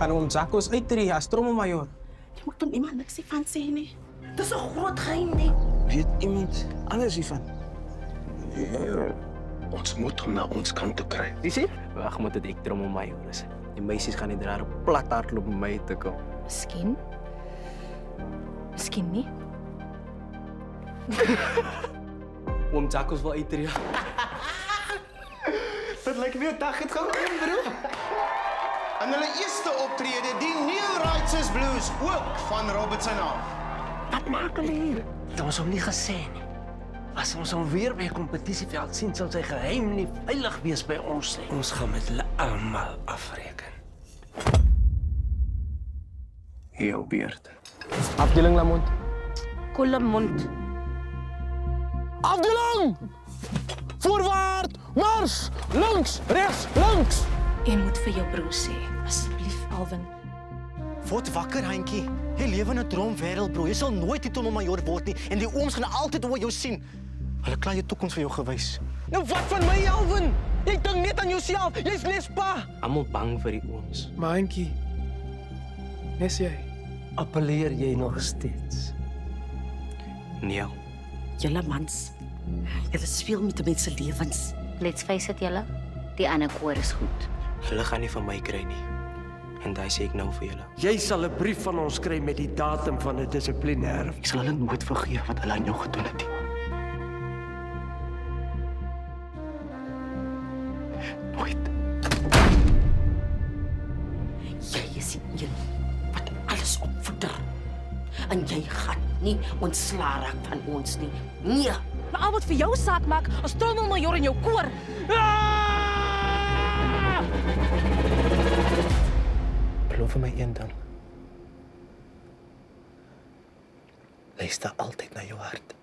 Gaan oom Jacques uittreë as trommelmajoor. Jy moet van iemand niks hiervan sê nie. Dis 'n groot geheim nie. Weet iemand anders hiervan? Ja, ons moet hom na ons kant toe kry. Wie sê? Wag, moet dit ek trommelmajoor is. Die meisies gaan nie daar op plat hardloop om my te kom. Miskien. Miskien nie. Oom Jacques wil uittreë. Dit lyk nie 'n dag het gaan kom, bro. En hulle eerste optrede, die Neil Righteous Blues, ook van Robertson af. Wat maak hulle hier? Het ons hom nie gesê nie. As ons hom weer by 'n kompetisieveld sien, sal sy geheim nie veilig wees by ons nie. Ons gaan met hulle almal afreken. Jou beurt. Afdeling Lamont. Kolemond. Afdeling! Voorwaarts, mars! Links, rechts, links! Jy moet vir jou broer sê, asseblief Alvin. Word wakker, Hentjie. Jy lewe in 'n droomwêreld, bro. Jy sal nooit die trommelmajoor word nie en die ooms gaan altyd oor jou sien. Hulle klaar jou toekoms vir jou gewys. Nou wat van my, Alvin? Jy dink net aan jouself. Jy's net pa. Almal bang vir die ooms. Maar Henkie, nes jy? Appelleer jy nog steeds? Nee. Julle mans. Julle speel met die mense lewens. Let's face it, julle. Die ander koor is goed. Hulle gaan nie van my kry nie. En daai sê ek nou vir julle. Jy sal 'n brief van ons kry met die datum van 'n dissiplinêr. Ek sal hulle nooit vergeef wat hulle aan jou gedoen het. Nooit. Jy is die een wat alles opvoeder. En jy gaan nie ontslaa raak van ons nie. Nee. Maar al wat vir jou saak maak, as trommelmajoor in jou koor. Beloof my een ding. Luister altyd na jou hart.